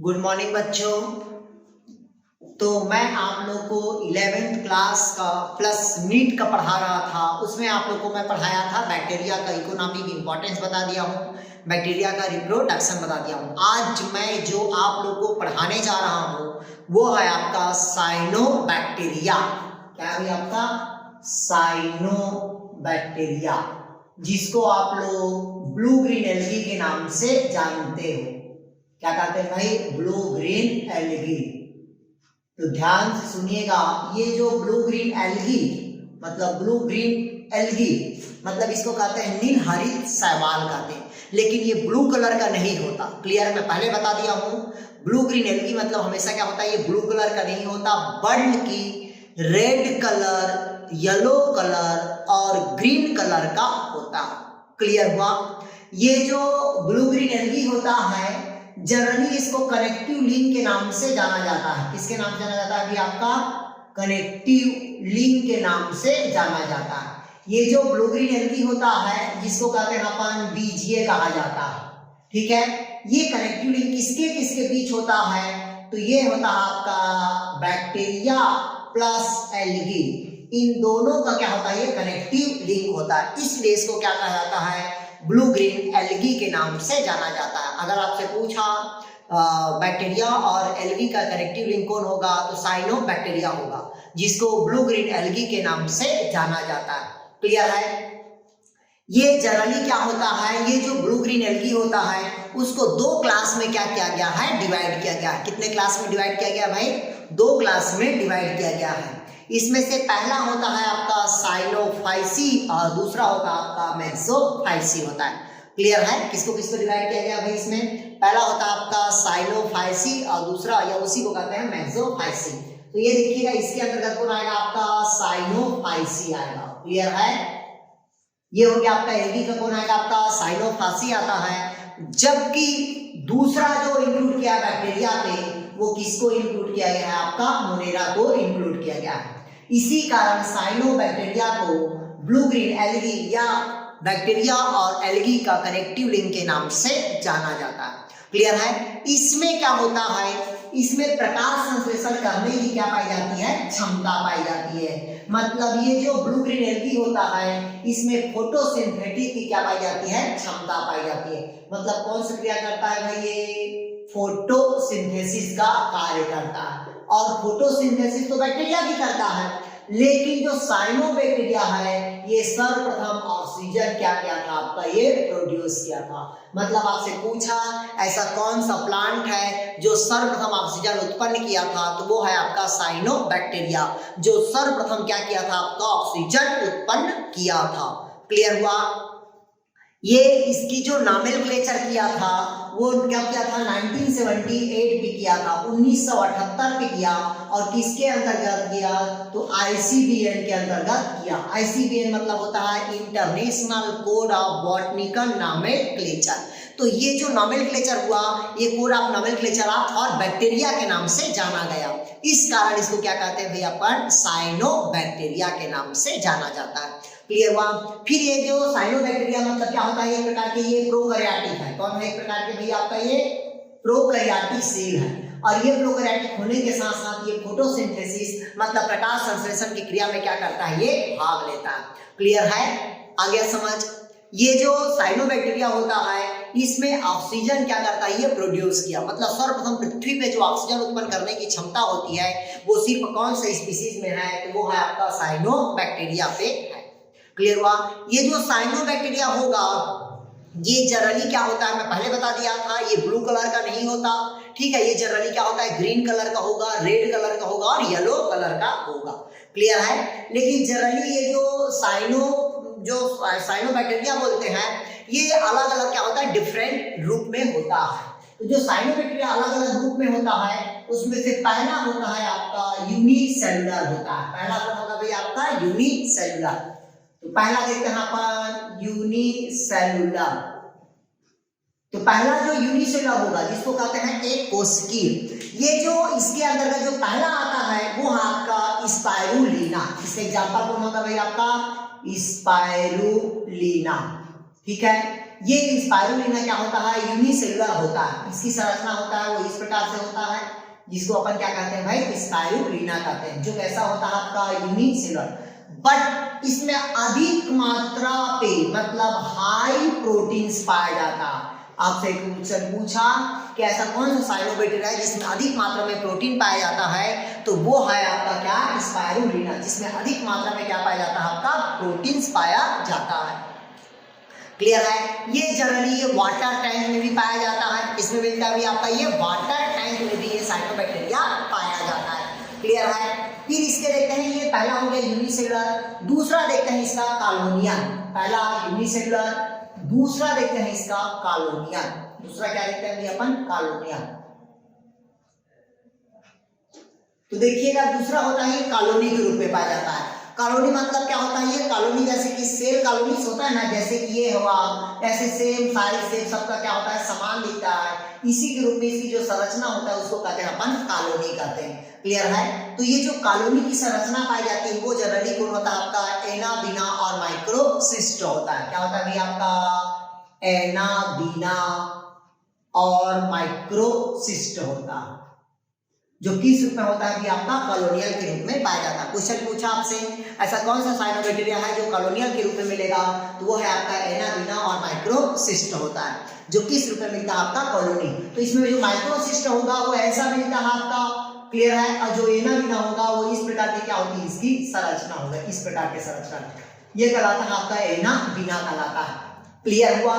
Good morning बच्चों। तो मैं आप लोग को 11th क्लास का प्लस नीट का पढ़ा रहा था। उसमें आप लोग को मैं पढ़ाया था बैक्टीरिया का इकोनॉमिक इंपॉर्टेंस बता दिया हूँ, बैक्टीरिया का रिप्रोडक्शन बता दिया हूँ। आज मैं जो आप लोग को पढ़ाने जा रहा हूँ वो है आपका साइनोबैक्टीरिया। क्या है आपका? साइनोबैक्टीरिया, जिसको आप लोग ब्लू ग्रीन एल्गी के नाम से जानते हो। क्या कहते हैं भाई? Blue green algae. तो ध्यान से सुनिएगा, ये जो ब्लू ग्रीन एल्गी मतलब ब्लू ग्रीन एल्गी मतलब इसको कहते हैं नील हरित शैवाल कहते हैं, लेकिन ये ब्लू कलर का नहीं होता। क्लियर? मैं पहले बता दिया हूं, ब्लू ग्रीन एल्गी मतलब हमेशा क्या होता है, ये ब्लू कलर का नहीं होता, बल्कि रेड कलर, येलो कलर और ग्रीन कलर का होता। क्लियर हुआ? ये जो ब्लू ग्रीन एल्गी होता है जनरली इसको कनेक्टिव लिंक के नाम से जाना जाता है। किसके नाम से जाना जाता है? अभी आपका कनेक्टिव लिंक के नाम से जाना जाता है। ये जो ब्लू ग्रीन एल्गी होता है जिसको कहते हैं अपन बीजीए कहा जाता है, ठीक है। ये कनेक्टिव लिंक किसके किसके बीच होता है? तो ये होता है आपका बैक्टीरिया प्लस एल्गी, इन दोनों का क्या होता है? ये कनेक्टिव लिंक होता है। इसलिए इसको क्या कहा जाता है? ब्लू ग्रीन एल्गी के नाम से जाना जाता है। अगर आपसे पूछा बैक्टीरिया और एल्गी का कनेक्टिव लिंक कौन होगा, तो साइनोबैक्टीरिया होगा, जिसको ब्लू ग्रीन एल्गी के नाम से जाना जाता है। क्लियर है? ये जनरली क्या होता है, ये जो ब्लू ग्रीन एल्गी होता है उसको दो क्लास में क्या किया गया है? डिवाइड किया गया है। कितने क्लास में डिवाइड किया गया भाई? दो क्लास में डिवाइड किया गया है। इसमें से पहला होता है आपका साइनोफाइसी और दूसरा होता है आपका मैक्सोफाइसी होता है। क्लियर है? किसको किसको डिवाइड किया गया भाई? इसमें पहला होता है आपका साइनोफाइसी और दूसरा या उसी को कहते हैं मैक्सोफाइसी। तो ये देखिएगा, इसके अंतर्गत कौन आएगा? आपका साइनोफाइसी आएगा। क्लियर है? ये हो गया आपका एल्गी का कौन आएगा? आपका साइनोफाइसी आता है। जबकि दूसरा जो इंक्लूड किया बैक्टीरिया पे वो किसको इंक्लूड किया गया है? आपका मोनेरा को इंक्लूड किया गया है। इसी कारण साइनोबैक्टीरिया को ब्लू ग्रीन एल्गी या बैक्टीरिया और एल्गी का कनेक्टिव लिंक के नाम से जाना जाता है। क्लियर है? इसमें क्या होता है, इसमें प्रकाश संश्लेषण करने की क्या पाई जाती है? क्षमता पाई जाती है। मतलब ये जो ब्लू ग्रीन एल्गी होता है इसमें फोटोसिंथेटिक की क्या पाई जाती है? क्षमता पाई जाती है। मतलब कौन सी क्रिया करता है भाई? ये फोटोसिंथेसिस का कार्य करता है। और फोटोसिंथेसिस तो बैक्टीरिया भी करता है, लेकिन जो साइनोबैक्टीरिया है ये सर्वप्रथम ऑक्सीजन क्या किया था? आपका ये प्रोड्यूस किया था। मतलब आपसे पूछा ऐसा कौन सा प्लांट है जो सर्वप्रथम ऑक्सीजन उत्पन्न किया था, तो वो है आपका साइनोबैक्टीरिया, जो सर्वप्रथम क्या किया था? आपका ऑक्सीजन उत्पन्न किया था। क्लियर हुआ? ये इसकी जो नॉमेनक्लेचर किया था वो क्या किया था? 1978 पे किया था, 1978 पे किया। और किसके अंतर्गत किया? तो आईसीबीएन के अंतर्गत किया। आईसीबीएन मतलब होता है international code of botanical nomenclature. तो ये जो नॉमेनक्लेचर हुआ ये कोड ऑफ नॉमेनक्लेचर और बैक्टीरिया के नाम से जाना गया। इस कारण इसको क्या कहते हैं भाई? अपन साइनोबैक्टीरिया के नाम से जाना जाता है। क्लियर हुआ? फिर ये जो साइनोबैक्टीरिया मतलब क्या होता है? एक प्रकार के ये प्रोकैरियोटिक है। कौन है? एक प्रकार के भाई आपका ये प्रोकैरियोटिक सेल है। और ये प्रोकैरियोटिक होने के साथ साथ ये फोटोसिंथेसिस मतलब प्रकाश संश्लेषण की क्रिया में क्या करता है? ये भाग लेता है। क्लियर है? आ गया समझ? ये जो साइनोबैक्टीरिया होता है इसमें ऑक्सीजन क्या करता है? ये प्रोड्यूस किया। मतलब सर्वप्रथम पृथ्वी पे जो ऑक्सीजन उत्पन्न करने की क्षमता होती है वो सिर्फ कौन से स्पीशीज में है? तो वो है आपका साइनोबैक्टीरिया पे है। क्लियर हुआ? ये जो साइनोबैक्टीरिया होगा ये जनरली क्या होता है? मैं पहले बता दिया था, ये ब्लू कलर का नहीं होता, ठीक है। ये जनरली क्या होता है? ग्रीन कलर का होगा, रेड कलर का होगा और येलो कलर का होगा। क्लियर है? लेकिन जनरली ये जो साइनोबैक्टीरिया बोलते हैं ये अलग अलग क्या होता है? डिफरेंट रूप में होता है। तो जो साइनोबैक्टीरिया अलग अलग रूप में होता है उसमें से पहला होता है आपका यूनिसेलुलर होता है। पहला कौन होगा भाई? आपका यूनिसेलुलर। तो पहला देखते हैं अपन यूनिसेलुलर। तो पहला जो यूनिसेलुलर होगा जिसको कहते हैं एक कोशिकीय, ये जो इसके अंतर्गत जो पहला आता है वो आपका स्पाइरुलिना। इसका एग्जांपल कौन होगा भाई? आपका स्पाइरुलिना। ठीक है? ये स्पाइरुलिना क्या होता है, यूनिसेलुलर होता है, इसकी संरचना होता है वो इस प्रकार से होता है, जिसको अपन क्या कहते हैं भाई, स्पाइरुलिना कहते हैं, जो कैसा होता है आपका, यूनिसेलुलर। बट इसमें अधिक मात्रा पे मतलब हाई प्रोटीन्स पाया जाता है। आपसे एक क्वेश्चन पूछा कि ऐसा कौन सा साइनोबैक्टीरिया है जिसमें अधिक मात्रा में प्रोटीन पाया जाता है, तो वो है आपका क्या, स्पाइरुलिना, जिसमें अधिक मात्रा में क्या पाया जाता है, आपका प्रोटीन्स पाया जाता है। क्लियर है। ये जनरली वाटर टैंक में भी पाया जाता है, इसमें मिलता है भी आपका ये वाटर टैंक में भी ये साइनोबैक्टीरिया पाया जाता है। क्लियर है। फिर इसके देखते हैं, ये पहला हो गया यूनिसेलुलर, दूसरा देखते हैं इसका कॉलोनियल। पहला यूनिसेलुलर, दूसरा देखते हैं इसका कॉलोनियल। दूसरा क्या देखते हैं अपन, कॉलोनियल। तो देखिएगा दूसरा होता है कॉलोनी के रूप में पाया जाता है। कॉलोनी मतलब क्या होता है, ये कॉलोनी जैसे कि सेल कॉलोनीज होता है ना, जैसे कि ये हुआ, ऐसे सेम साइज सेम सबका क्या होता है, समान दिखता है, इसी के रूप में इसकी जो संरचना होता है उसको कहते हैं अपन कॉलोनी कहते हैं। क्लियर है। तो ये जो कॉलोनी की संरचना पाई जाती है वो जनरली कौन होता है आपका, एना बीना और माइक्रोसिस्ट होता है। क्या होता है भाई आपका, एना बीना और माइक्रोसिस्ट होता है, जो किस रूप में होता है कि आपका कॉलोनियल के रूप में पाया जाता है। क्वेश्चन पूछा आपसे, ऐसा कौन सा साइनोबैक्टीरिया है जो कॉलोनियल के रूप में मिलेगा, तो वो है आपका एना बीना और माइक्रोसिस्ट होता है, जो किस रूप में मिलता है आपका, कॉलोनी। तो इसमें जो माइक्रोसिस्ट होगा वो ऐसा मिलता है आपका। क्लियर है। और जो एना बीना होगा वो इस प्रकार की क्या होती है, इसकी संरचना होगा, इस प्रकार की संरचना, ये कहलाता है आपका एना बीना कहलाता है। क्लियर हुआ।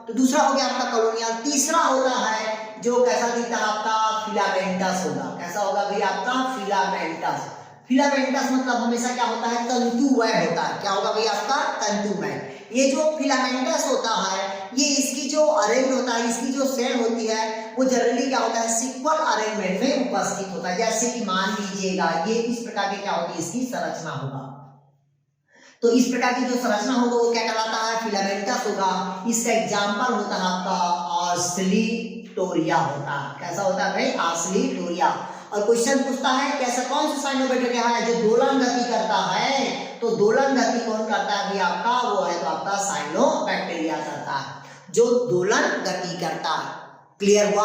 तो दूसरा हो गया आपका कॉलोनियल। तीसरा होता है जो कैसा दिखता है आपका, फिलामेंटस होगा। कैसा होगा भाई आपका, फिलामेंटस। फिलामेंटस मतलब हमेशा क्या होता है, तंतुमय होता है। क्या होगा भाई आपका, तंतुमय। ये जो फिलामेंटस होता है, ये इसकी जो अरेंज होता है, इसकी जो सेल होती है वो जनरली क्या होता है, सीक्वल अरेंजमेंट में उपस्थित होता है। जैसे कि मान लीजिएगा ये इस प्रकार की क्या होती है, इसकी संरचना होगा। तो इस प्रकार की जो संरचना होगा वो क्या कहलाता है, फिलामेंटस होगा। इसका एग्जांपल होता है आपका ऑस्लिटोरिया होता है। कैसा होता है भाई, ऑस्लिटोरिया। और क्वेश्चन पूछता है कि ऐसा कौन सा साइनोबैक्टीरिया है जो दोलन गति करता है, तो दोलन गति कौन करता है भाई आपका, वो है तो आपका साइनोबैक्टीरिया करता है, जो दोलन गति करता है। क्लियर हुआ।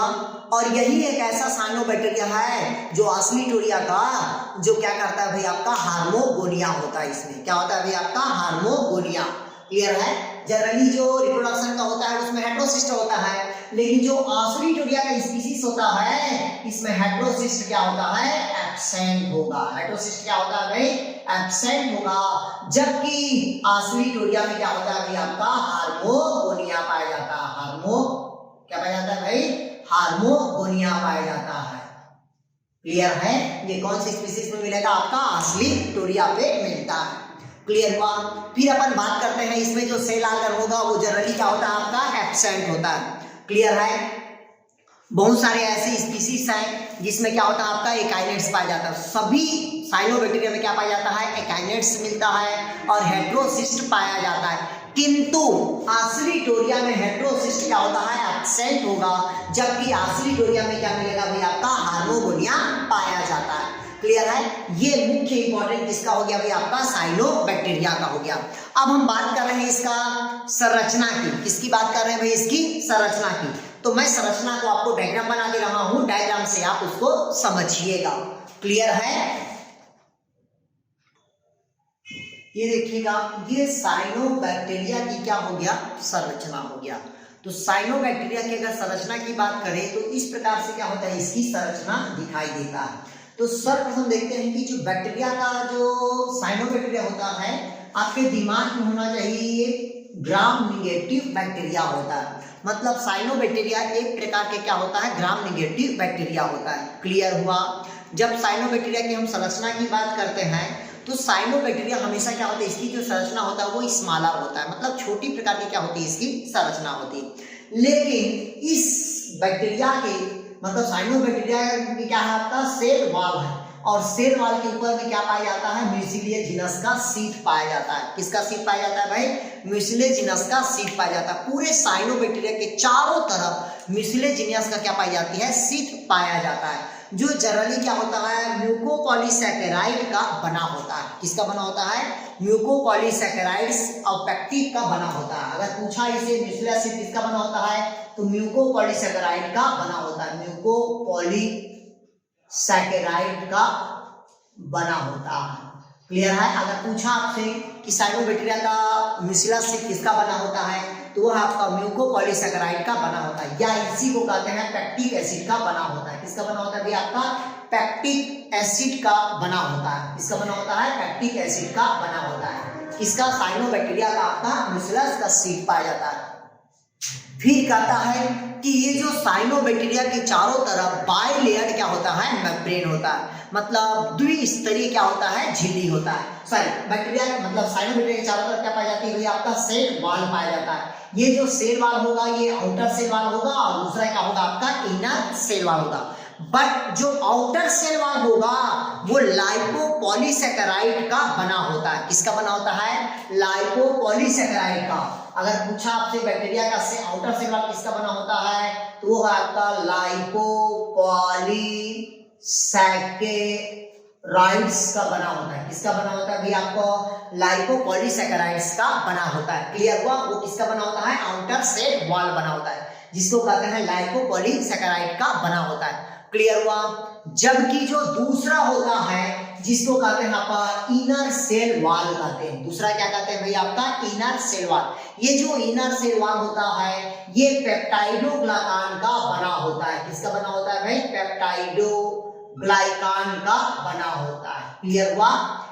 और यही एक ऐसा साइनोबैक्टीरिया है जो ऑस्लिटोरिया का जो क्या करता है भाई आपका, हार्मोगोनिया होता है। इसमें क्या होता है भाई आपका, हार्मोगोनिया। क्लियर है। जनरली जो रिप्रोडक्शन का होता है उसमें हेटेरोसिस्ट होता है, लेकिन जो ऑस्लिटोरिया का स्पीशीज होता है इसमें हेटेरोसिस्ट क्या होता है, एब्सेंट होगा। हेटेरोसिस्ट क्या होता है भाई, एब्सेंट होगा। जबकि ऑस्लिटोरिया में क्या होता है भाई आपका, हार्मोगोनिया पाया जाता है। क्या पाया जाता है भाई, हार्मोगोनिया पाया जाता है। क्लियर है। ये कौन सी स्पीशीज में मिलेगा आपका, ऑस्लिटोरिया पे मिलता है। क्लियर हुआ। फिर अपन बात करते हैं इसमें जो सेल ऑर्गन होगा वो जनरली क्या होता है आपका, एब्सेंट होता है। क्लियर है। बहुत सारे ऐसे स्पीशीज हैं जिसमें क्या होता है आपका, एकाइनेट्स पाया जाता है। सभी साइनोबैक्टीरिया में क्या पाया जाता है, एकाइनेट्स मिलता है और हेटेरोसिस्ट पाया जाता है। किंतु ऑस्लिटोरिया में हेटेरोसिस्ट क्या होता है, एब्सेंट होगा, जबकि ऑस्लिटोरिया में क्या मिलेगा भाई आपका, हार्मोगोनिया पाया जाता है। क्लियर है। ये मुख्य इंपॉर्टेंट किसका हो गया भाई आपका, साइनोबैक्टीरिया का हो गया। अब हम बात कर रहे हैं इसका संरचना की। किसकी बात कर रहे हैं भाई, इसकी संरचना की। तो मैं संरचना को आपको डायग्राम बना दे रहा हूं, डायग्राम से आप उसको समझिएगा। क्लियर है। ये देखिएगा, ये साइनोबैक्टीरिया की क्या हो गया, संरचना हो गया। तो साइनोबैक्टीरिया की अगर संरचना की बात करें तो इस प्रकार से क्या होता है, इसकी संरचना दिखाई देता है। तो सर्वप्रथम देखते हैं कि जो बैक्टीरिया का जो साइनोबैक्टीरिया होता है, आपके दिमाग में होना चाहिए ग्राम निगेटिव बैक्टीरिया होता है। मतलब साइनोबैक्टीरिया एक प्रकार के क्या होता है, ग्राम निगेटिव बैक्टीरिया होता है। क्लियर हुआ। जब साइनोबैक्टीरिया की हम संरचना की बात करते हैं तो साइनोबैक्टीरिया हमेशा क्या होता है, इसकी जो संरचना होता है वो स्मॉलर होता है, मतलब छोटी प्रकार की क्या होती है, इसकी संरचना होती है। लेकिन इस बैक्टीरिया के मतलब साइनोबैक्टीरिया की क्या है आपका, सेल वॉल है, और सेल वॉल के ऊपर में क्या पाया जाता है, म्यूसिलिएजिनस का शीट पाया जाता है। किसका शीट पाया जाता है भाई, म्यूसिलिएजिनस का शीट पाया जाता है। पूरे साइनोबैक्टीरिया के चारों तरफ म्यूसिलिएजिनस का क्या पाई जाती है, शीट पाया जाता है, जो जनरली क्या होता है, म्यूकोपॉलीसैकेराइड का बना होता है। किसका बना होता है, म्यूकोपॉलीसैकेराइड्स और पेक्टिक का बना होता है। अगर पूछा इसे न्यूक्लिक एसिड किसका बना होता है तो म्यूकोपॉलीसैकेराइड का बना होता है, म्यूकोपॉलीसैकेराइड का बना होता है। क्लियर है। अगर पूछा आपसे कि साइनोबैक्टीरिया का म्यूसिला एसिड किसका बना होता है तो वह आपका म्यूकोपॉलीसैकेराइड का बना होता है, या इसी को कहते हैं पेक्टिक एसिड का बना होता है। किसका बना होता है भी आपका पेक्टिक एसिड का बना होता है। किसका बना होता है पेक्टिक एसिड का बना होता है। किसका साइनोबैक्टीरिया का आपका म्यूसिलस का सीड पाया जाता है। फिर कहता है कि ये जो साइनोबैक्टीरिया के चारों तरफ बाइलेयर क्या होता है मेम्ब्रेन होता है, मतलब द्विस्तरीय क्या होता है झिल्ली होता है। सॉरी बैक्टीरिया मतलब साइनोबैक्टीरिया के चारों तरफ क्या पाया जाती है भैया आपका सेल वॉल पाया जाता है। ये जो सेल वॉल होगा ये आउटर सेल वॉल होगा और दूसरा क्या होगा आपका इनर सेल वॉल होगा। बट जो आउटर सेल वॉल होगा वो लाइपोपॉलीसैकेराइड का बना होता है। किसका बना होता है लाइपोपॉलीसैकेराइड का। अगर पूछा आपसे बैक्टीरिया का से आउटर सेल वॉल किसका बना होता है तो वो है आपका लाइपोपॉलीसैकेराइड्स का बना होता है। किसका बना होता है भी आपको लाइपोपॉलीसैकेराइड्स का बना होता है। क्लियर हुआ। वो किसका बना होता है आउटर सेल वॉल बना होता है जिसको कहते हैं लाइपोपॉलीसैकेराइड का बना होता है। क्लियर हुआ। जबकि जो दूसरा होता है जिसको कहते हैं आपका इनर सेल वॉल कहते हैं। दूसरा क्या कहते हैं भाई आपका इनर सेल वॉल। ये जो इनर सेल वॉल होता है ये पेप्टाइडोग्लाइकान का बना होता है। किसका बना होता है भाई पेप्टाइडोग्लाइकान का बना होता है। क्लियर हुआ।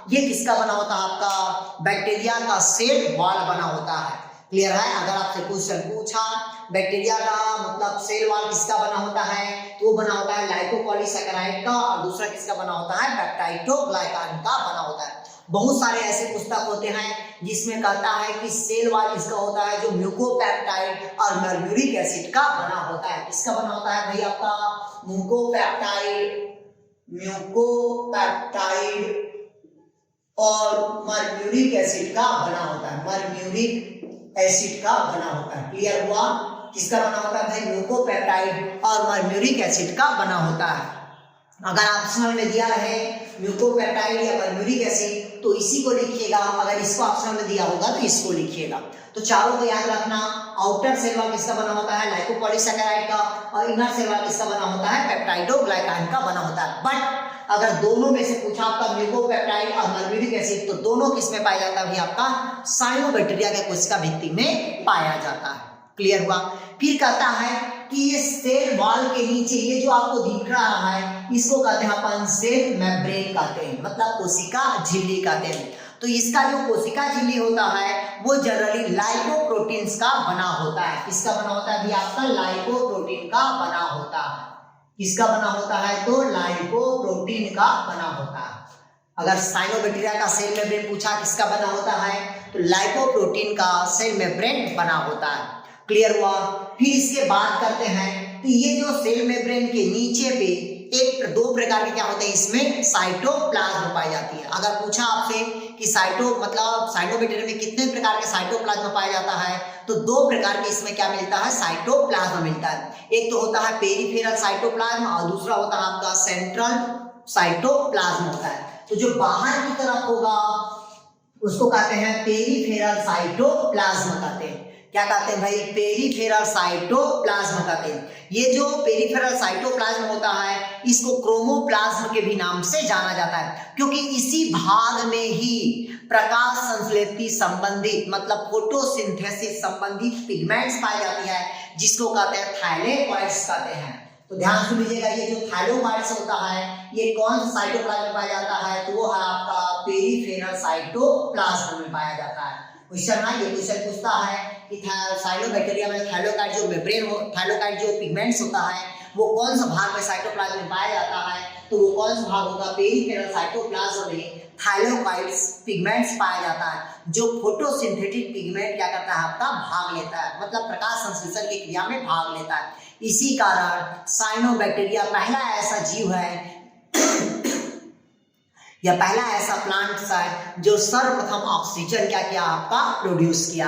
ये किसका बना होता है आपका बैक्टीरिया का सेल वॉल बना होता है। क्लियर है। अगर आपसे क्वेश्चन पूछा बैक्टीरिया का मतलब सेल वॉल किसका बना होता है तो वो बना होता है लाइपोपॉलीसैकेराइड का और दूसरा किसका बना होता है पेप्टाइडोग्लाइकान का बना होता है। बहुत सारे ऐसे पुस्तक होते हैं जिसमें कहता है कि सेल वॉल किसका होता है जो म्यूकोपेप्टाइड और मर्क्यूरिक एसिड का बना होता है। किसका बना होता है भाई आपका म्यूकोपेप्टाइड और मर्क्यूरिक एसिड का बना होता है। मर्क्यूरिक एसिड का बना होता है। क्लियर हुआ। किसका बना होता है भाई म्यूकोपेप्टाइड और मर्क्यूरिक एसिड का बना होता है। अगर ऑप्शनल में दिया है म्यूकोपेप्टाइड या मर्क्यूरिक एसिड तो इसी को लिखिएगा, अगर इसको ऑप्शनल में दिया होगा तो इसको लिखिएगा। तो चारों को याद रखना। आउटर सेल वॉल किसका बना होता है लाइपोपॉलीसैकेराइड का और इनर सेल वॉल किसका बना होता है पेप्टाइडोग्लाइकान का बना होता है। बट अगर दोनों में से पूछा आपका म्यूकोपेप्टाइड और मर्क्यूरिक एसिड तो दोनों किस में पाया जाता है भाई आपका साइनोबैक्टीरिया के कोशिका भित्ति में पाया जाता है। क्लियर हुआ। फिर कहता है कि ये सेल वॉल के नीचे ये जो आपको दिख रहा है इसको कहते हैं अपन सेल मेम्ब्रेन कहते हैं, मतलब कोशिका झिल्ली कहते हैं। तो इसका जो कोशिका झिल्ली होता है वो जनरली लाइपोप्रोटीन्स का बना होता है। किसका बना होता है भी आपका लाइपोप्रोटीन का बना होता है। किसका बना होता है तो लाइपोप्रोटीन का बना होता है। अगर साइनोबैक्टीरिया का सेल मेम्ब्रेन पूछा किसका बना होता है तो लाइपोप्रोटीन का सेल मेम्ब्रेन बना होता है। क्लियर हुआ। फिर इसके बात करते हैं तो ये जो सेल मेम्ब्रेन के नीचे पे दो प्रकार के क्या होते हैं इसमें साइटोप्लाज्म पाई जाती है। अगर पूछा आपसे कि साइनोबैक्टीरिया में कितने प्रकार के साइटोप्लाज्म पाया जाता है तो दो प्रकार के इसमें क्या मिलता है साइटोप्लाज्म मिलता है। एक तो होता है पेरिफेरल साइटोप्लाज्म और दूसरा होता है आपका सेंट्रल साइटोप्लाज्म होता है। तो जो बाहर की तरफ होगा उसको कहते हैं पेरिफेरल साइटोप्लाज्म कहते हैं। क्या कहते हैं भाई पेरिफेरल साइटोप्लाज्म कहते हैं। ये जो पेरिफेरल साइटोप्लाज्म होता है इसको क्रोमोप्लाज्म के भी नाम से जाना जाता है क्योंकि इसी भाग में ही प्रकाश संश्लेषण संबंधित मतलब फोटोसिंथेसिस संबंधित पिगमेंट्स पाई जाती है जिसको कहते हैं थाइलेकॉइड्स कहते हैं। तो ध्यान से लीजिएगा ये जो थाइलेकॉइड्स होता है ये कौन सा साइटोप्लाज्म में पाया जाता है तो वो है आपका पेरिफेरल साइटोप्लाज्म में पाया जाता है। क्वेश्चन है ये क्वेश्चन पूछता है कि साइनोबैक्टीरिया में थाइलेकॉइड जो मेम्ब्रेन हो थाइलेकॉइड जो पिगमेंट्स होता है वो कौन सा भाग में साइटोप्लाज्म में पाया जाता है तो वो कौन सा भाग होगा पेरिफेरल साइटोप्लाज्म में थाइलेकॉइड्स पिगमेंट्स पाया जाता है जो फोटोसिंथेटिक पिगमेंट क्या करता है आपका भाग लेता है मतलब प्रकाश संश्लेषण की क्रिया में भाग लेता है। इसी कारण साइनोबैक्टीरिया पहला ऐसा जीव है या पहला ऐसा प्लांट है जो सर्वप्रथम ऑक्सीजन क्या किया आपका प्रोड्यूस किया।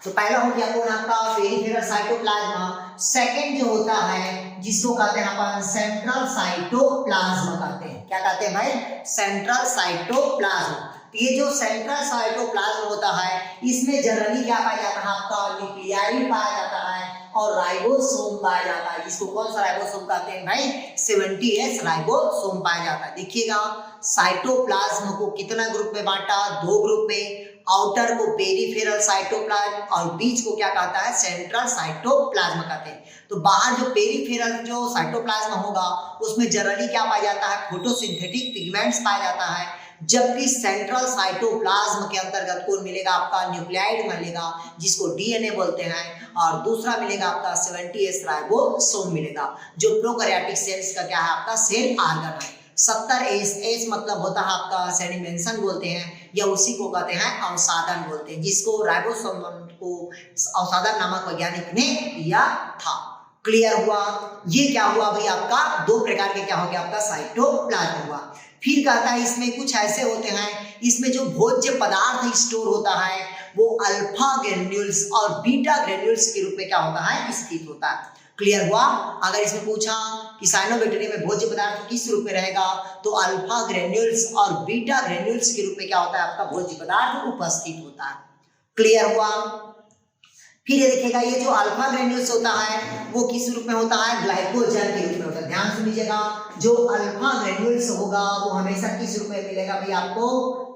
तो पहला हो गया कौन आपका पेरिफेरल साइटोप्लाज्म। सेकंड जो होता है जिसको कहते हैं अपन सेंट्रल साइटोप्लाज्म कहते हैं। क्या कहते हैं भाई सेंट्रल साइटोप्लाज्म। तो ये जो सेंट्रल साइटोप्लाज्म होता है इसमें जनरली क्या पाया जाता है, आपका न्यूक्लियाइड पाया जाता है और राइबोसोम पाया जाता है। इसको कौन सा राइबोसोम कहते हैं भाई, 70S राइबोसोम पाया जाता है। देखिएगा साइटोप्लाज्म को कितना ग्रुप में बांटा, 2 ग्रुप में, आउटर को पेरिफेरल साइटोप्लाज्म और बीच को क्या कहता है, सेंट्रल साइटोप्लाज्म कहते हैं। तो बाहर जो पेरिफेरल जो साइटोप्लाज्म होगा उसमें जनरली क्या पाया जाता है, फोटोसिंथेटिक पिगमेंट्स पाया जाता है, जबकि सेंट्रल साइटोप्लाज्म के अंतर्गत कौन मिलेगा, आपका न्यूक्लियाइड मिलेगा जिसको डीएनए बोलते हैं, और दूसरा मिलेगा आपका 70S राइबोसोम मिलेगा जो प्रोकैरियोटिक सेल्स का क्या है, आपका सेल ऑर्गन है। 70S मतलब होता है आपका सेडिमेंशन बोलते हैं या उसी को कहते हैं अवसादन बोलते हैं, जिसको राइबोसोम को अवसादन नामक वैज्ञानिक ने दिया था। क्लियर हुआ? ये क्या हुआ भाई, आपका 2 प्रकार के क्या हो गया, आपका साइटोप्लाज्म हुआ। फिर कहता है इसमें कुछ ऐसे होते हैं, इसमें जो भोज्य पदार्थ स्टोर होता है वो अल्फा ग्रेन्यूल्स और बीटा ग्रेन्यूल्स के रूप में क्या होता है, स्थित होता है। क्लियर हुआ? अगर इसमें पूछा कि साइनोबैक्टीरिया में भोज्य पदार्थ किस रूप में रहेगा, तो अल्फा ग्रेन्यूल्स और बीटा ग्रेन्यूल्स के रूप में क्या होता है, आपका भोज्य पदार्थ उपस्थित होता है। क्लियर हुआ? फिर ये देखिएगा ये जो अल्फा ग्रेन्यूल्स होता है वो किस रूप में होता है, ग्लाइकोजन के रूप में होता है। ध्यान से लीजिएगा, जो अल्फा ग्रेन्यूल्स होगा वो हमेशा किस रूप में मिलेगा भाई, आपको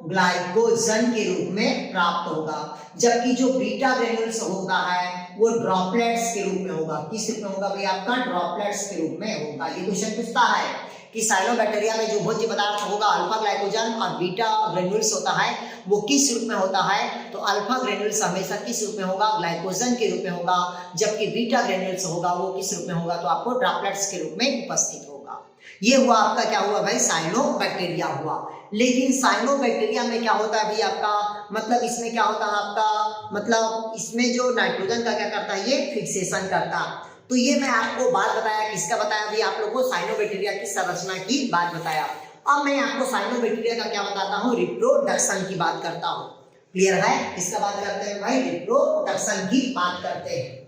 ग्लाइकोजन के रूप में प्राप्त होगा, जबकि जो बीटा ग्रेन्यूल्स होता है वो ड्रॉपलेट्स के रूप में होगा। किस रूप में होगा भाई, आपका ड्रॉपलेट्स के रूप में होगा। ये क्वेश्चन पूछता है कि साइनोबैक्टीरिया में जो भोज्य पदार्थ होगा अल्फा ग्लाइकोजन और बीटा ग्रेन्यूल्स होता है वो किस रूप में होता है, तो अल्फा ग्रेन्यूल्स हमेशा किस रूप में होगा, ग्लाइकोजन के रूप में होगा, जबकि बीटा ग्रेन्यूल्स होगा वो किस रूप में होगा, तो आपको ड्रॉपलेट्स के रूप में उपस्थित होगा। ये हुआ आपका क्या हुआ भाई, साइनोबैक्टीरिया हुआ। लेकिन साइनोबैक्टीरिया में क्या होता है भाई, आपका मतलब इसमें क्या होता है, आपका मतलब इसमें जो नाइट्रोजन का क्या करता है, ये फिक्सेशन करता है। तो ये मैं आपको बात बताया, किसका बताया भाई, आप लोगों को साइनोबैक्टीरिया की संरचना की बात बताया। अब मैं आपको साइनोबैक्टीरिया का क्या बताता हूँ, रिप्रोडक्शन की बात करता हूँ। क्लियर है? इसका बात करते हैं भाई, रिप्रोडक्शन की बात करते हैं।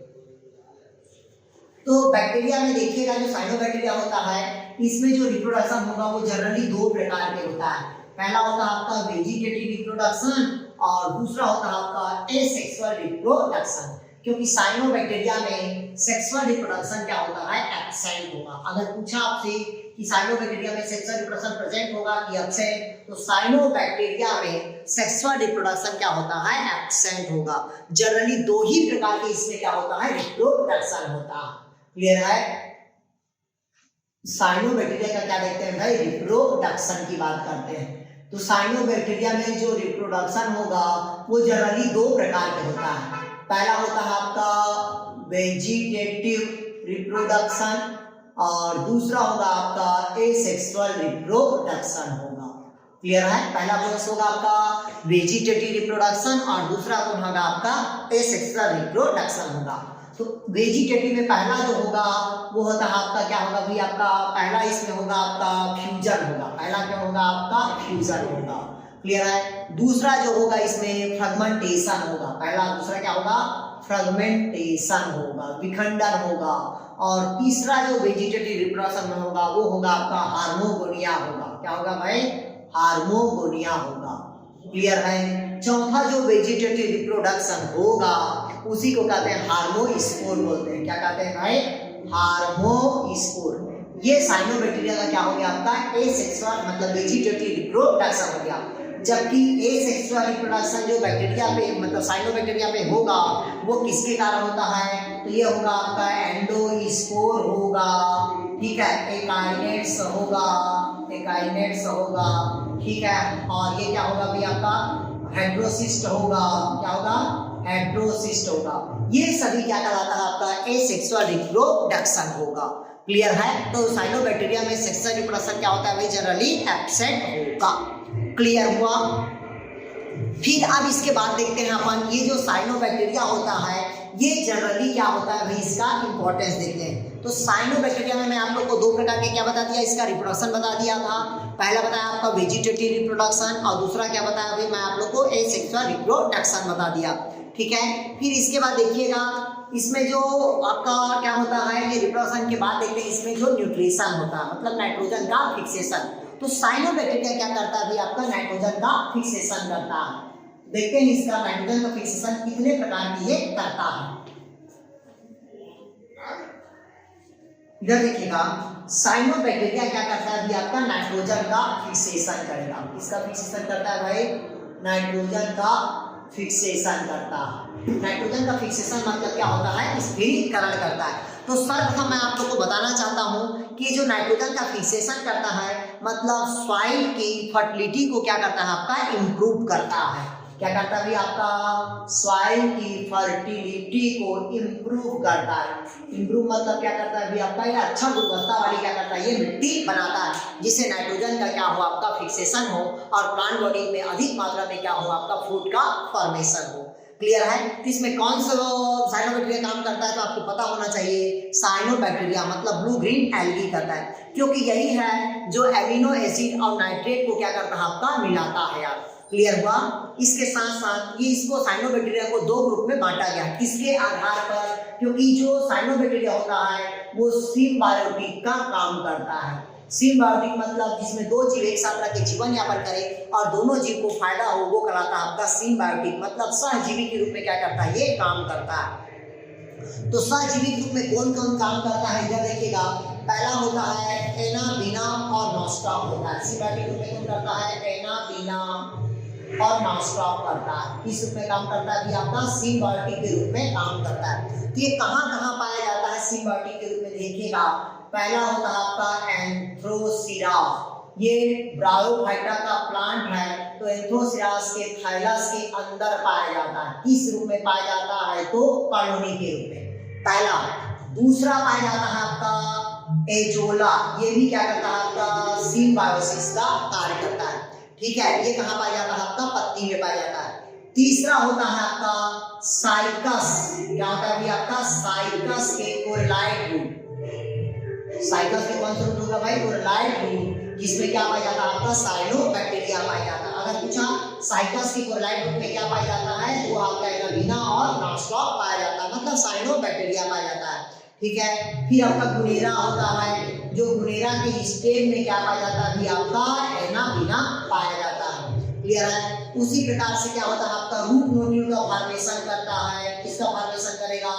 तो बैक्टीरिया में देखिएगा जो साइनोबैक्टीरिया होता है इसमें जो रिप्रोडक्शन होगा वो जनरली 2 प्रकार के होता है। पहला होता है आपका वेजिटेटिव रिप्रोडक्शन और दूसरा होता है आपका एसेक्सुअल रिप्रोडक्शन। क्योंकि साइनोबैक्टीरिया में सेक्सुअल रिप्रोडक्शन क्या होता है, एब्सेंट होगा। अगर पूछा आपसे कि साइनोबैक्टीरिया में सेक्सुअल रिप्रोडक्शन प्रेजेंट होगा कि एब्सेंट, तो साइनोबैक्टीरिया में सेक्सुअल रिप्रोडक्शन क्या होता है, एब्सेंट होगा। जनरली 2 ही प्रकार के इसमें क्या होता है, रिप्रोडक्शन होता है। क्लियर है? साइनोबैक्टीरिया का क्या देखते हैं भाई, रिप्रोडक्शन की बात करते हैं। तो साइनोबैक्टीरिया में जो रिप्रोडक्शन होगा वो जनरली 2 प्रकार के होता है। पहला होता है आपका वेजिटेटिव रिप्रोडक्शन और दूसरा होगा आपका एसेक्सुअल रिप्रोडक्शन होगा। क्लियर है? पहला कौन होगा आपका वेजिटेटिव रिप्रोडक्शन और दूसरा कौन होगा आपका एसेक्सुअल रिप्रोडक्शन होगा। तो वेजिटेटिव में पहला जो होगा वो होता है आपका क्या होगा भाई, आपका पहला इसमें होगा आपका फ्यूजन होगा। पहला क्या होगा आपका फ्यूजन होगा। क्लियर है? दूसरा जो होगा इसमें फ्रेगमेंटेशन होगा। पहला दूसरा क्या होगा, फ्रेगमेंटेशन होगा, विखंडन होगा। और तीसरा जो वेजिटेटिव रिप्रोडक्शन में होगा वो होगा आपका हार्मोगोनिया होगा। क्या होगा भाई, हार्मोगोनिया होगा। क्लियर है? चौथा जो वेजिटेटिव रिप्रोडक्शन होगा उसी को कहते हैं हार्मोस्पोर बोलते हैं। क्या कहते हैं भाई, हार्मोस्पोर। ये साइनोबैक्टीरिया का क्या हो गया आपका एसेक्सुअल मतलब वेजिटेटिव रिप्रोडक्शन हो गया। जबकि एसेक्सुअल रिप्रोडक्शन जो बैक्टीरिया पे मतलब साइनोबैक्टीरिया पे होगा वो किसके कारण होता है, तो ये होगा आपका एंडोस्पोर होगा। ठीक है, एकाइनेट्स होगा, एकाइनेट्स होगा। ठीक है, और ये क्या होगा भाई आपका हेड्रोसिस्ट होगा। क्या होगा, हेड्रोसिस्ट होगा। ये सभी क्या कहलाता है आपका एसेक्सुअल रिप्रोडक्शन होगा। क्लियर है? तो साइनोबैक्टीरिया में सेक्सुअल रिप्रोडक्शन क्या होता है भाई, जनरली एब्सेंट होगा। क्लियर हुआ? फिर अब इसके बाद देखते हैं अपन ये जो साइनोबैक्टीरिया होता है ये जनरली क्या होता है भाई, इसका इंपॉर्टेंस देखते हैं। तो साइनोबैक्टीरिया में मैं आप लोग को 2 प्रकार के क्या बता दिया, इसका रिप्रोडक्शन बता दिया था। पहला बताया आपका वेजिटेटिव रिप्रोडक्शन और दूसरा क्या बताया भाई मैं आप लोग को एसेक्सुअल रिप्रोडक्शन बता दिया। ठीक है, फिर इसके बाद देखिएगा इसमें जो आपका क्या होता है, ये रिप्रोडक्शन के बाद देखते हैं इसमें जो न्यूट्रिशन होता है मतलब नाइट्रोजन का फिक्सेशन तो साइनोबैक्टीरिया क्या करता है भाई, आपका नाइट्रोजन का फिक्सेशन करता है। देखते हैं इसका नाइट्रोजन का फिक्सेशन कितने प्रकार की ये करता है। इधर देखिएगा, साइनोबैक्टीरिया क्या करता है भाई, आपका नाइट्रोजन का फिक्सेशन करेगा। किसका फिक्सेशन करता है भाई, नाइट्रोजन का फिक्सेशन करता है। नाइट्रोजन का फिक्सेशन मतलब क्या होता है, स्थिरीकरण करता है। तो सर्वप्रथम मैं आप लोग को बताना चाहता हूं कि जो नाइट्रोजन का फिक्सेशन करता है मतलब सॉइल की फर्टिलिटी को क्या करता है, आपका इम्प्रूव करता है। क्या करता है भाई, आपका सॉइल की फर्टिलिटी को इम्प्रूव करता है। इम्प्रूव मतलब क्या करता है भाई, आपका ये अच्छा गुणवत्ता वाली क्या करता है, ये मिट्टी बनाता है जिससे नाइट्रोजन का क्या हो, आपका फिक्सेशन हो और प्लांट बॉडी में अधिक मात्रा में क्या हो, आपका फूड का फॉर्मेशन हो। क्लियर है। तो इसमें कौन सा साइनोबैक्टीरिया काम करता है, तो आपको पता होना चाहिए। साइनोबैक्टीरिया मतलब ब्लू ग्रीन एल्गी करता है, क्योंकि यही है जो एमिनो एसिड और नाइट्रेट को क्या करता है, आपका मिलाता है यार। क्लियर हुआ। इसके साथ साथ ये इसको साइनोबैक्टीरिया को दो ग्रुप में बांटा गया, किसके आधार पर, क्योंकि जो साइनोबैक्टीरिया होता है वो सिम्बायोटिक का काम करता है। सिम्बायोटिक मतलब जिसमें दो जीव एक साथ रह के जीवन यापन करें और दोनों जीव को फायदा हो, वो कहलाता है आपका सिम्बायोटिक मतलब सहजीवी के रूप में क्या करता है, ये काम करता है। तो सहजीवी के रूप में कौन कौन काम करता है, इधर देखिएगा। पहला होता है एना, बीना और नॉनस्टॉप होता है। सिम्बायोटिक रूप में कौन करता है, एना, बीना और नॉनस्टॉप करता है। इस रूप में काम करता है कि आपका सिम्बायोटिक के रूप में काम करता है। तो ये कहाँ पाया जाता है सिम्बायोटिक के रूप में, देखिएगा। पहला होता है आपका एंथ्रोसिरा, ये ब्रायोफाइटा का प्लांट है, तो एंथ्रोसिरास के थाइलस के अंदर पाया जाता है। किस रूप में पाया जाता है, तो कॉलोनी के रूप में, पहला। दूसरा पाया जाता है आपका एजोला, ये भी क्या करता है, आपका सिम्बायोसिस का कार्य करता है। ठीक है, ये कहाँ पाया जाता है, आपका पत्ती में पाया जाता है। तीसरा होता है आपका साइकस, क्या होता है आपका साइकस के कोरलाइट रूट। साइकस के कौन सा रूट होगा भाई, कोरलाइट रूट, जिसमें क्या पाया जाता है, आपका साइनोबैक्टीरिया पाया जाता है। अगर पूछा साइकस के कोरलाइट रूट में क्या पाया जाता है, तो आपका एनाबीना और नॉनस्टॉप पाया जाता है, मतलब साइनोबैक्टीरिया पाया जाता है। ठीक है। फिर आपका गुनेरा होता है, जो गुनेरा के स्टेम में क्या पाया जाता है, आपका एनाबीना पाया जाता है। क्लियर है। उसी प्रकार से क्या होता है, आपका रूट नोड्यूल का फॉर्मेशन करता है। किसका फॉर्मेशन करेगा,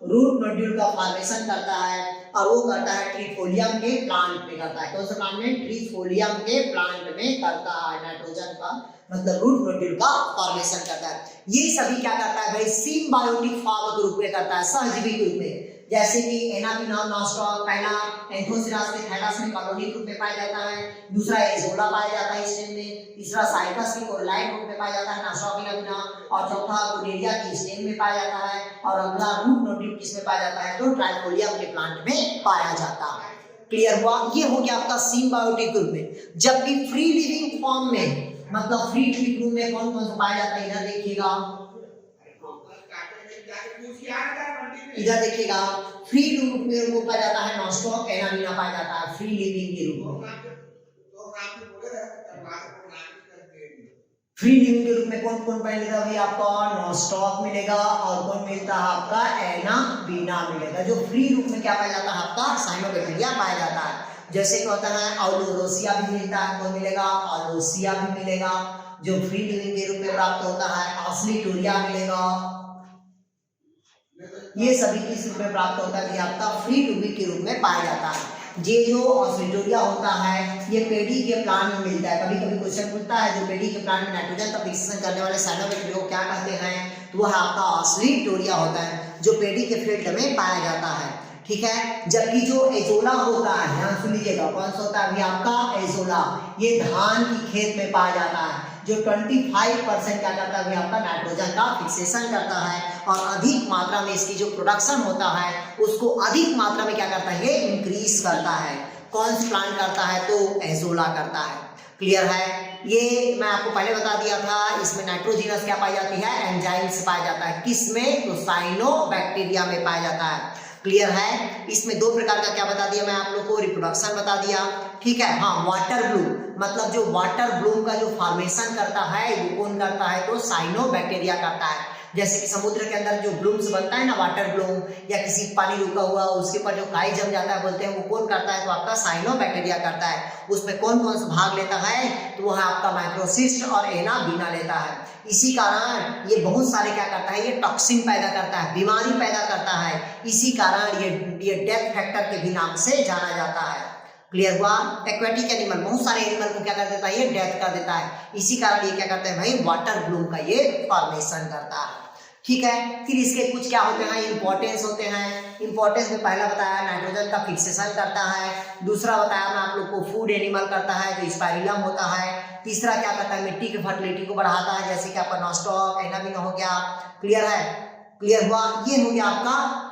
रूट नोड्यूल का फॉर्मेशन करता है, और वो करता है ट्रीफोलियम के प्लांट में करता है। कौन सा प्लांट में, ट्रीफोलियम के प्लांट में करता है। नाइट्रोजन का मतलब रूट नोड्यूल का फॉर्मेशन करता है। ये सभी क्या करता है भाई, सिम्बायोटिक फॉर्म के रूप में करता है, सहजीवी के रूप में। जैसे कि एनाबीना, नॉनस्टॉप, पहला एंथ्रोसिरास के थाइलस में कॉलोनी रूप में पाया जाता है। दूसरा एजोला पाया जाता है स्टेम में। तीसरा साइकस के कोरलाइट रूप में पाया जाता है, नॉनस्टॉप, एनाबीना। और चौथा गुनेरिया की स्टेम में पाया जाता है। और अगला रूट नोड्यूल किसमें पाया जाता है, तो ट्राइफोलियम के प्लांट में पाया जाता है। क्लियर हुआ। ये हो गया आपका सिम्बायोटिक ग्रुप में। जबकि फ्री लिविंग फॉर्म में मतलब फ्री लिविंग ग्रुप में कौन कौन सा पाया जाता है, इधर देखिएगा। इधर देखिएगा, फ्री रूप में वो पाया जाता है, नॉनस्टॉप, एनाबीना पाया जाता है फ्री लिविंग के रूप में। फ्री लिविंग के रूप में कौन कौन मिलेगा भाई, आपका नॉनस्टॉप मिलेगा, और कौन मिलता है, आपका एनाबीना मिलेगा। जो फ्री रूप में क्या पाया जाता है, आपका साइनोबैक्टीरिया पाया जाता है। जैसे कि होता है ऑलोरोसिया भी मिलता है, कौन मिलेगा, ऑलोसिया भी मिलेगा जो फ्री लिविंग के रूप में प्राप्त होता है। ऑस्लिटोरिया मिलेगा, ये सभी किस रूप में प्राप्त होता है कि आपका फ्री लिविंग के रूप में पाया जाता है। ये जो ऑस्लिटोरिया होता है ये पेडी के प्लांट में मिलता है। कभी कभी क्वेश्चन पूछता है जो पेडी के प्लांट में नाइट्रोजन का फिक्सेशन करने वाले साइनोबैक्टीरिया को क्या कहते हैं, तो वह आपका ऑस्लिटोरिया होता है, जो पेडी के फील्ड में पाया जाता है। ठीक है। जबकि जो एजोला होता है, ध्यान सुन लीजिएगा, कौन सा होता है आपका एजोला, ये धान की खेत में पाया जाता है। जो 25% क्या करता है आपका नाइट्रोजन का फिक्सेशन करता है, और अधिक मात्रा में इसकी जो प्रोडक्शन होता है उसको अधिक मात्रा में क्या करता है, ये इंक्रीज करता है। कौन सा प्लांट करता है, तो एजोला करता है। क्लियर है। ये मैं आपको पहले बता दिया था, इसमें नाइट्रोजिनस क्या पाई जाती है, एंजाइम्स पाया जाता है। किसमें, तो साइनोबैक्टीरिया में पाया जाता है। क्लियर है। इसमें दो प्रकार का क्या बता दिया मैं आप लोग को, रिप्रोडक्शन बता दिया। ठीक है। हाँ, वाटर ब्लूम मतलब जो वाटर ब्लूम का जो फॉर्मेशन करता है वो कौन करता है, तो साइनोबैक्टीरिया करता है। जैसे कि समुद्र के अंदर जो ब्लूम्स बनता है ना, वाटर ब्लूम, या किसी पानी रुका हुआ उसके ऊपर जो काई जम जाता है बोलते हैं, वो कौन करता है? तो आपका साइनोबैक्टीरिया करता है। उसमें कौन कौन सा भाग लेता है? तो वो है आपका माइक्रोसिस्ट और एना बीना लेता है। इसी कारण ये बहुत सारे क्या करता है, ये टॉक्सिन पैदा करता है, बीमारी पैदा करता है। इसी कारण ये डेथ फैक्टर के भी नाम से जाना जाता है। क्लियर हुआ? एक्वेटिक एनिमल, बहुत सारे एनिमल को क्या कर देता है, ये डेथ कर देता है। इसी कारण ये क्या करता है भाई, वाटर ब्लूम का ये फॉर्मेशन करता है। ठीक है, फिर इसके कुछ क्या होते हैं, इंपॉर्टेंस होते हैं। इंपॉर्टेंस में पहला बताया नाइट्रोजन का फिक्सेशन करता है। दूसरा बताया मैं आप लोग को फूड एनिमल करता है, जो स्पाइरिलम होता है। तीसरा क्या करता है, मिट्टी की फर्टिलिटी को बढ़ाता है, जैसे कि आपका नॉस्टॉक, एनाबिन हो गया। क्लियर है? क्लियर हुआ? ये हो गया आपका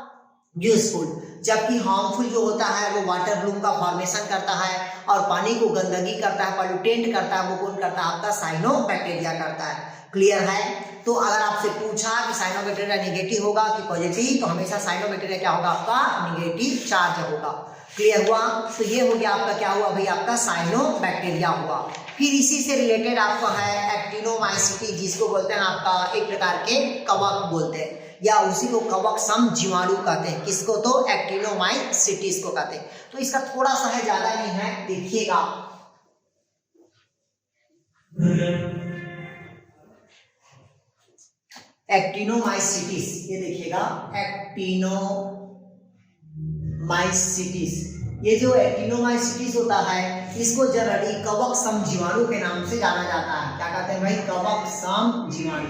यूजफुल। जबकि हार्मफुल जो होता है वो वाटर ब्लूम का फॉर्मेशन करता है और पानी को गंदगी करता है, पॉल्यूटेंट करता है, वो कौन करता है? आपका साइनोबैक्टीरिया करता है। क्लियर है? तो अगर आपसे पूछा कि साइनोबैक्टीरिया नेगेटिव होगा कि पॉजिटिव, तो हमेशा साइनोबैक्टीरिया क्या होगा? आपका नेगेटिव चार्ज होगा। क्लियर हुआ? तो ये हो गया आपका, क्या हुआ भाई, आपका साइनोबैक्टीरिया हुआ। फिर इसी से रिलेटेड आपका है एक्टिनोमाइसीटी, जिसको बोलते हैं आपका एक प्रकार के कवक बोलते हैं, या उसी को कवक सम जीवाणु कहते हैं। किसको? तो एक्टिनोमाइसीटीज को कहते हैं। तो इसका थोड़ा सा है, ज्यादा नहीं है, देखिएगा। एक्टिनोमाइसीटीज, ये देखिएगा, एक्टिनोमाइसीटीज। ये जो एक्टिनोमाइसीटीज होता है, इसको जनरली कवक सम जीवाणु के नाम से जाना जाता है। क्या कहते हैं भाई? कवक सम जीवाणु।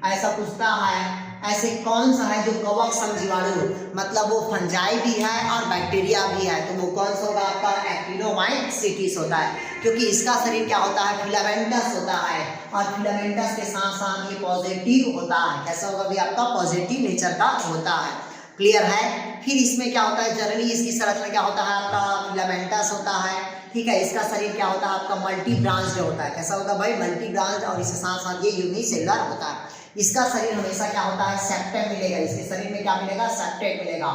ऐसा पूछता है, ऐसे कौन सा है जो कवक सम जीवाणु, मतलब वो फंजाई भी है और बैक्टीरिया भी है, तो वो कौन सा होगा? आपका एक्टिनोमाइसीटीज होता है। क्योंकि इसका शरीर क्या होता है? फिलामेंटस होता है, और फिलामेंटस के साथ साथ ये पॉजिटिव होता है। कैसा होगा भी? आपका पॉजिटिव नेचर का होता है। क्लियर है? फिर इसमें क्या होता है, जनरली इसकी संरचना क्या होता है? आपका फिलामेंटस होता है। ठीक है, इसका शरीर क्या होता है? आपका मल्टी ब्रांच्ड होता है। कैसा होता है भाई? मल्टी ब्रांच्ड, और इसके साथ साथ ये यूनिसेलुलर होता है। इसका शरीर हमेशा क्या होता है? सेप्टेट मिलेगा। इसके शरीर में क्या मिलेगा? सेप्टेट मिलेगा,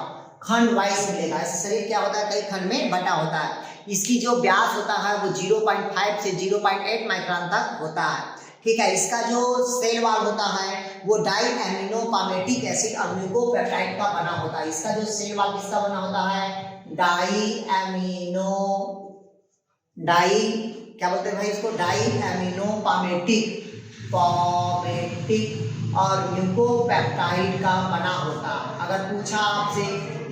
खंड वाइज मिलेगा। ऐसे शरीर क्या होता है? कई खंड में बटा होता है। इसकी जो व्यास होता है वो 0.5 से 0.8 माइक्रोन तक होता है। ठीक है, इसका जो सेल वॉल होता है वो डाई एमिनो पामेटिक एसिड और म्यूकोपेप्टाइड का बना होता है। इसका जो सेल वॉल किसका बना होता है? क्या बोलते हैं भाई इसको? डाई एमिनो पामेटिक और म्यूकोपेप्टाइड का बना होता है। अगर पूछा आपसे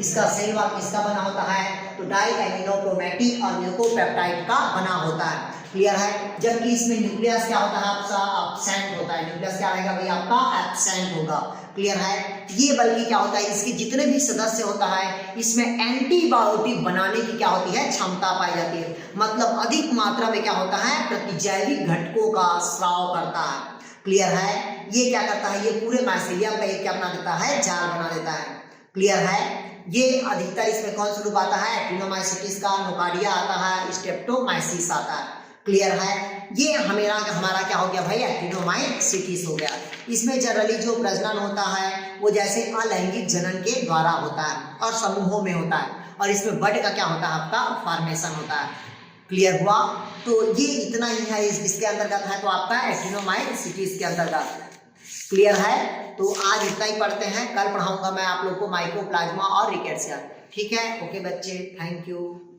इसका सेल वॉल किसका बना होता है, तो डाई एमिनोक्रोमैटिक और म्यूकोपेप्टाइड का बना होता है। क्लियर है? जबकि इसमें न्यूक्लियस क्या होता है? आपका एब्सेंट होता है। न्यूक्लियस क्या रहेगा भाई? आपका एब्सेंट होगा। क्लियर है? ये बल्कि क्या होता है, इसके जितने भी सदस्य होता है इसमें एंटीबायोटिक बनाने की क्या होती है? क्षमता पाई जाती है। मतलब अधिक मात्रा में क्या होता है? प्रतिजैविक घटकों का स्राव करता है। क्लियर है? ये क्या करता है? ये पूरे माइसेलियम का एक क्या बना देता है? जाल बना देता है। क्लियर है? ये अधिकतर इसमें कौन सा रूप आता है? एक्टिनोमाइसीटीज का, नोकार्डिया आता है, स्ट्रेप्टोमाइसिस आता है। क्लियर है? ये हमारा क्या हो गया भाई? एक्टिनोमाइसीटीज हो गया। इसमें जनरली जो प्रजनन होता है वो जैसे अलैंगिक जनन के द्वारा होता है और समूहों में होता है, और इसमें बड का क्या होता है? आपका फॉर्मेशन होता है। क्लियर हुआ? तो ये इतना ही है, इसके अंतर्गत है, तो आपका एक्टिनोमाइसीटीज के अंतर्गत। क्लियर है? तो आज इतना ही पढ़ते हैं, कल पढ़ाऊंगा मैं आप लोग को माइकोप्लाज्मा और रिकेट्सिया। ठीक है? ओके बच्चे, थैंक यू।